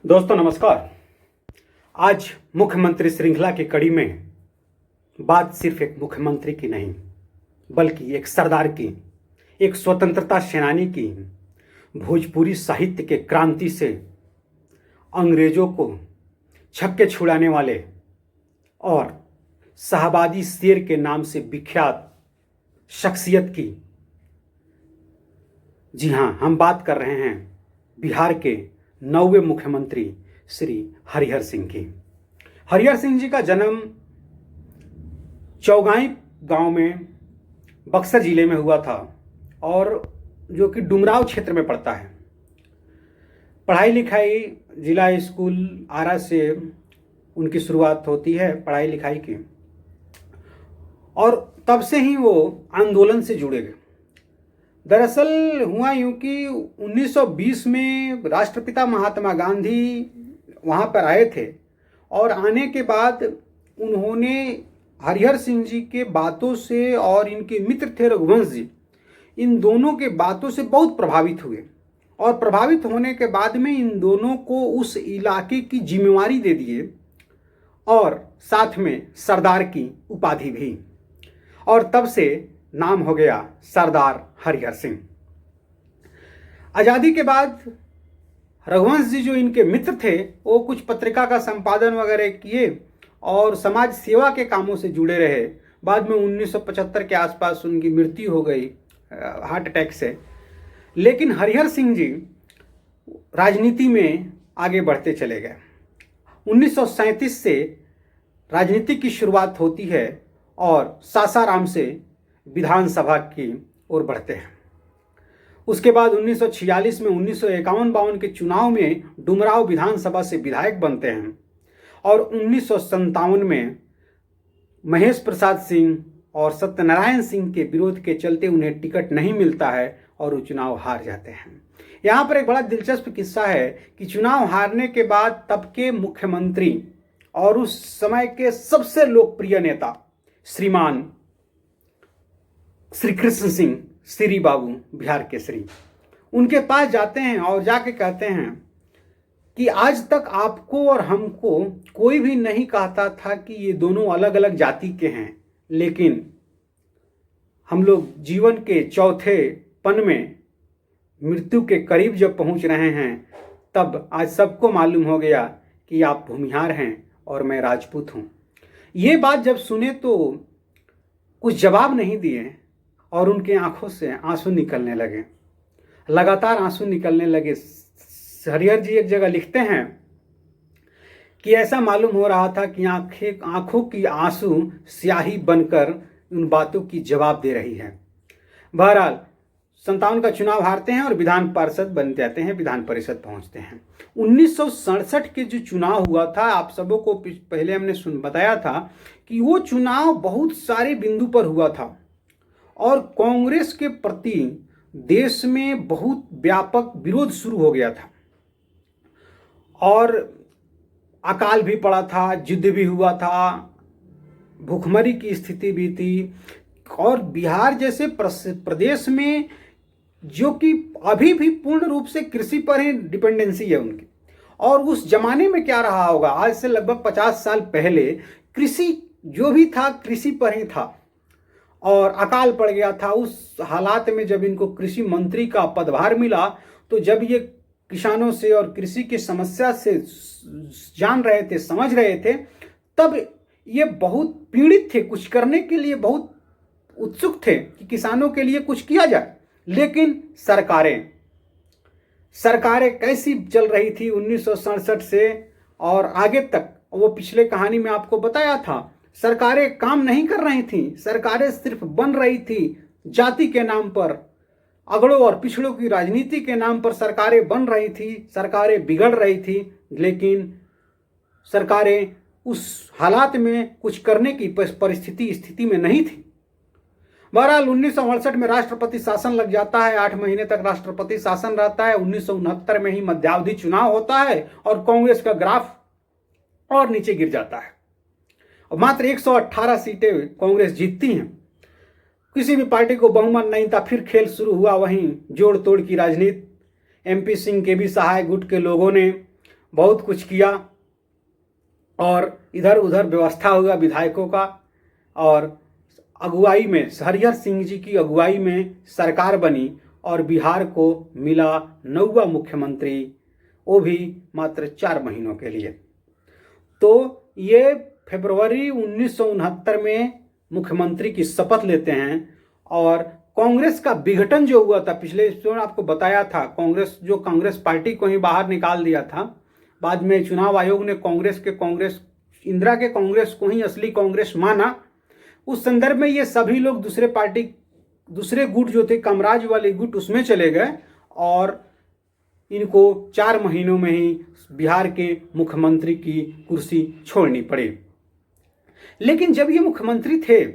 दोस्तों नमस्कार। आज मुख्यमंत्री श्रृंखला की कड़ी में बात सिर्फ एक मुख्यमंत्री की नहीं बल्कि एक सरदार की, एक स्वतंत्रता सेनानी की, भोजपुरी साहित्य के क्रांति से अंग्रेजों को छक्के छुड़ाने वाले और शाहबादी शेर के नाम से विख्यात शख्सियत की। जी हाँ, हम बात कर रहे हैं बिहार के 9वें मुख्यमंत्री श्री हरिहर सिंह की। हरिहर सिंह जी का जन्म चौगाई गांव में बक्सर जिले में हुआ था और जो कि डुमराव क्षेत्र में पड़ता है। पढ़ाई लिखाई जिला स्कूल आरा से उनकी शुरुआत होती है पढ़ाई लिखाई की, और तब से ही वो आंदोलन से जुड़े गए। दरअसल हुआ यूं कि 1920 में राष्ट्रपिता महात्मा गांधी वहाँ पर आए थे और आने के बाद उन्होंने हरिहर सिंह जी के बातों से, और इनके मित्र थे रघुवंश जी, इन दोनों के बातों से बहुत प्रभावित हुए। और प्रभावित होने के बाद में इन दोनों को उस इलाके की जिम्मेवारी दे दिए और साथ में सरदार की उपाधि भी, और तब से नाम हो गया सरदार हरिहर सिंह। आज़ादी के बाद रघुवंश जी जो इनके मित्र थे वो कुछ पत्रिका का संपादन वगैरह किए और समाज सेवा के कामों से जुड़े रहे। बाद में 1975 के आसपास उनकी मृत्यु हो गई हार्ट अटैक से। लेकिन हरिहर सिंह जी राजनीति में आगे बढ़ते चले गए। 1937 से राजनीति की शुरुआत होती है और सासाराम से विधानसभा की ओर बढ़ते हैं। उसके बाद 1946 में 1951-52 के चुनाव में डुमराव विधानसभा से विधायक बनते हैं और 1957 में महेश प्रसाद सिंह और सत्यनारायण सिंह के विरोध के चलते उन्हें टिकट नहीं मिलता है और वो चुनाव हार जाते हैं। यहाँ पर एक बड़ा दिलचस्प किस्सा है कि चुनाव हारने के बाद तब के मुख्यमंत्री और उस समय के सबसे लोकप्रिय नेता श्रीमान श्री कृष्ण सिंह श्री बाबू, बिहार के श्री, उनके पास जाते हैं और जाके कहते हैं कि आज तक आपको और हमको कोई भी नहीं कहता था कि ये दोनों अलग अलग जाति के हैं, लेकिन हम लोग जीवन के चौथे पन में मृत्यु के करीब जब पहुंच रहे हैं तब आज सबको मालूम हो गया कि आप भूमिहार हैं और मैं राजपूत हूं। ये बात जब सुने तो कुछ जवाब नहीं दिए और उनके आंखों से आंसू निकलने लगे, लगातार आंसू निकलने लगे। हरिहर जी एक जगह लिखते हैं कि ऐसा मालूम हो रहा था कि आंखों की आंसू स्याही बनकर उन बातों की जवाब दे रही है। बहरहाल 57 का चुनाव हारते हैं और विधान पार्षद बन जाते हैं, विधान परिषद पहुंचते हैं। 1967 के जो चुनाव हुआ था, आप सबों को पहले हमने बताया था कि वो चुनाव बहुत सारे बिंदु पर हुआ था और कांग्रेस के प्रति देश में बहुत व्यापक विरोध शुरू हो गया था और अकाल भी पड़ा था, युद्ध भी हुआ था, भूखमरी की स्थिति भी थी। और बिहार जैसे प्रदेश में जो कि अभी भी पूर्ण रूप से कृषि पर ही डिपेंडेंसी है उनकी, और उस जमाने में क्या रहा होगा, आज से लगभग 50 साल पहले कृषि जो भी था कृषि पर ही था और अकाल पड़ गया था। उस हालात में जब इनको कृषि मंत्री का पदभार मिला तो जब ये किसानों से और कृषि की समस्या से जान रहे थे, समझ रहे थे, तब ये बहुत पीड़ित थे, कुछ करने के लिए बहुत उत्सुक थे कि किसानों के लिए कुछ किया जाए। लेकिन सरकारें कैसी चल रही थी 1967 से और आगे तक, वो पिछले कहानी में आपको बताया था, सरकारें काम नहीं कर रही थी, सरकारें सिर्फ बन रही थी जाति के नाम पर, अगड़ों और पिछड़ों की राजनीति के नाम पर सरकारें बन रही थी, सरकारें बिगड़ रही थी, लेकिन सरकारें उस हालात में कुछ करने की स्थिति में नहीं थी। बहरहाल 1968 में राष्ट्रपति शासन लग जाता है, 8 महीने तक राष्ट्रपति शासन रहता है। 1969 में ही मध्यावधि चुनाव होता है और कांग्रेस का ग्राफ और नीचे गिर जाता है और मात्र 118 सीटें कांग्रेस जीतती हैं। किसी भी पार्टी को बहुमत नहीं था। फिर खेल शुरू हुआ वहीं जोड़ तोड़ की राजनीति। एमपी सिंह के भी सहाय गुट के लोगों ने बहुत कुछ किया और इधर उधर व्यवस्था हुआ विधायकों का, और अगुवाई में हरिहर सिंह जी की अगुवाई में सरकार बनी और बिहार को मिला 9वां मुख्यमंत्री, वो भी मात्र 4 महीनों के लिए। तो ये फरवरी 1969 में मुख्यमंत्री की शपथ लेते हैं और कांग्रेस का विघटन जो हुआ था, पिछले एपिसोड में आपको बताया था, कांग्रेस पार्टी को ही बाहर निकाल दिया था। बाद में चुनाव आयोग ने इंदिरा के कांग्रेस को ही असली कांग्रेस माना। उस संदर्भ में ये सभी लोग दूसरे गुट जो थे, कामराज वाले गुट, उसमें चले गए और इनको 4 महीनों में ही बिहार के मुख्यमंत्री की कुर्सी छोड़नी पड़ी। लेकिन जब ये मुख्यमंत्री थे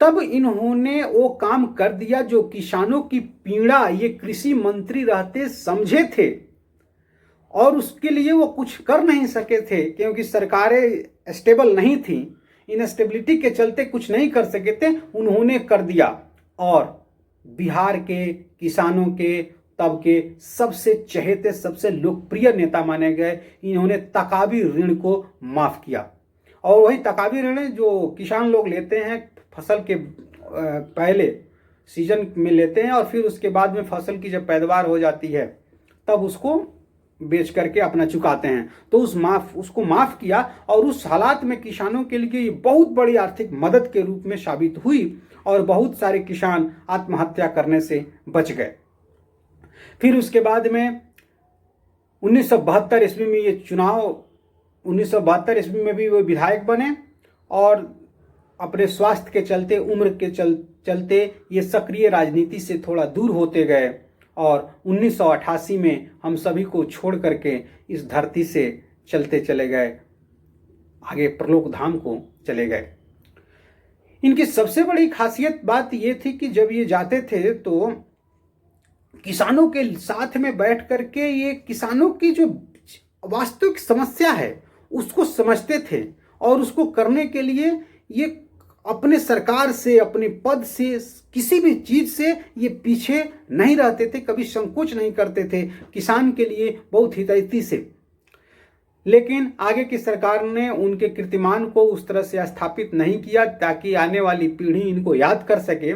तब इन्होंने वो काम कर दिया जो किसानों की पीड़ा ये कृषि मंत्री रहते समझे थे, और उसके लिए वो कुछ कर नहीं सके थे क्योंकि सरकारें स्टेबल नहीं थी। इनस्टेबिलिटी के चलते कुछ नहीं कर सके थे, उन्होंने कर दिया और बिहार के किसानों के तब के सबसे चहेते, सबसे लोकप्रिय नेता माने गए। इन्होंने तकावी ऋण को माफ किया, और वही तकावी ऋण जो किसान लोग लेते हैं फसल के पहले सीजन में लेते हैं और फिर उसके बाद में फसल की जब पैदावार हो जाती है तब उसको बेच करके अपना चुकाते हैं। तो उसको माफ किया और उस हालात में किसानों के लिए ये बहुत बड़ी आर्थिक मदद के रूप में साबित हुई और बहुत सारे किसान आत्महत्या करने से बच गए। फिर उसके बाद में 1972 ईस्वी में ये चुनाव, 1972 ईस्वी में भी वो विधायक बने और अपने स्वास्थ्य के चलते, उम्र के चलते ये सक्रिय राजनीति से थोड़ा दूर होते गए और 1988 में हम सभी को छोड़ करके इस धरती से चलते चले गए, आगे परलोक धाम को चले गए। इनकी सबसे बड़ी खासियत बात ये थी कि जब ये जाते थे तो किसानों के साथ में बैठ करके ये किसानों की जो वास्तविक समस्या है उसको समझते थे और उसको करने के लिए ये अपने सरकार से, अपने पद से, किसी भी चीज से ये पीछे नहीं रहते थे, कभी संकोच नहीं करते थे, किसान के लिए बहुत हितैषी से। लेकिन आगे की सरकार ने उनके कीर्तिमान को उस तरह से स्थापित नहीं किया ताकि आने वाली पीढ़ी इनको याद कर सके।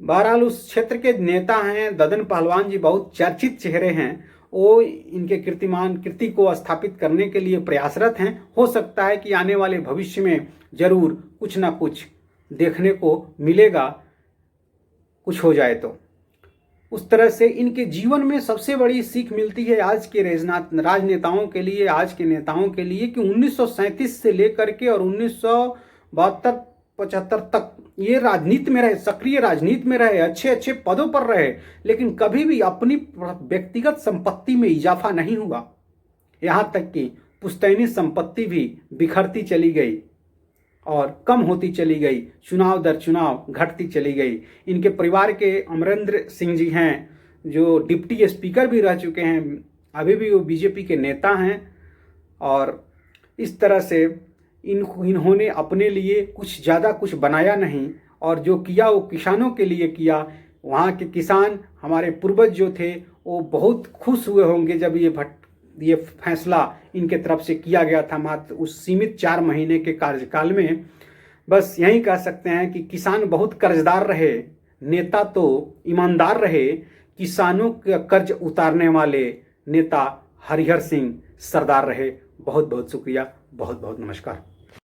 बहरहाल उस क्षेत्र के नेता हैं ददन पहलवान जी, बहुत चर्चित चेहरे हैं, वो इनके कीर्ति को स्थापित करने के लिए प्रयासरत हैं। हो सकता है कि आने वाले भविष्य में जरूर कुछ ना कुछ देखने को मिलेगा, कुछ हो जाए तो। उस तरह से इनके जीवन में सबसे बड़ी सीख मिलती है आज के राजनेताओं के लिए, आज के नेताओं के लिए, कि 1937 से लेकर के और 1972-75 तक ये राजनीति में रहे, सक्रिय राजनीति में रहे, अच्छे अच्छे पदों पर रहे, लेकिन कभी भी अपनी व्यक्तिगत संपत्ति में इजाफा नहीं हुआ। यहाँ तक कि पुश्तैनी संपत्ति भी बिखरती चली गई और कम होती चली गई, चुनाव दर चुनाव घटती चली गई। इनके परिवार के अमरेंद्र सिंह जी हैं जो डिप्टी स्पीकर भी रह चुके हैं, अभी भी वो बीजेपी के नेता हैं। और इस तरह से इन्होंने अपने लिए कुछ ज़्यादा कुछ बनाया नहीं और जो किया वो किसानों के लिए किया। वहाँ के किसान, हमारे पूर्वज जो थे, वो बहुत खुश हुए होंगे जब ये फैसला इनके तरफ से किया गया था मात्र उस सीमित 4 महीने के कार्यकाल में। बस यही कह सकते हैं कि किसान बहुत कर्जदार रहे, नेता तो ईमानदार रहे। किसानों का कर्ज उतारने वाले नेता हरिहर सिंह सरदार रहे। बहुत बहुत शुक्रिया, बहुत बहुत नमस्कार।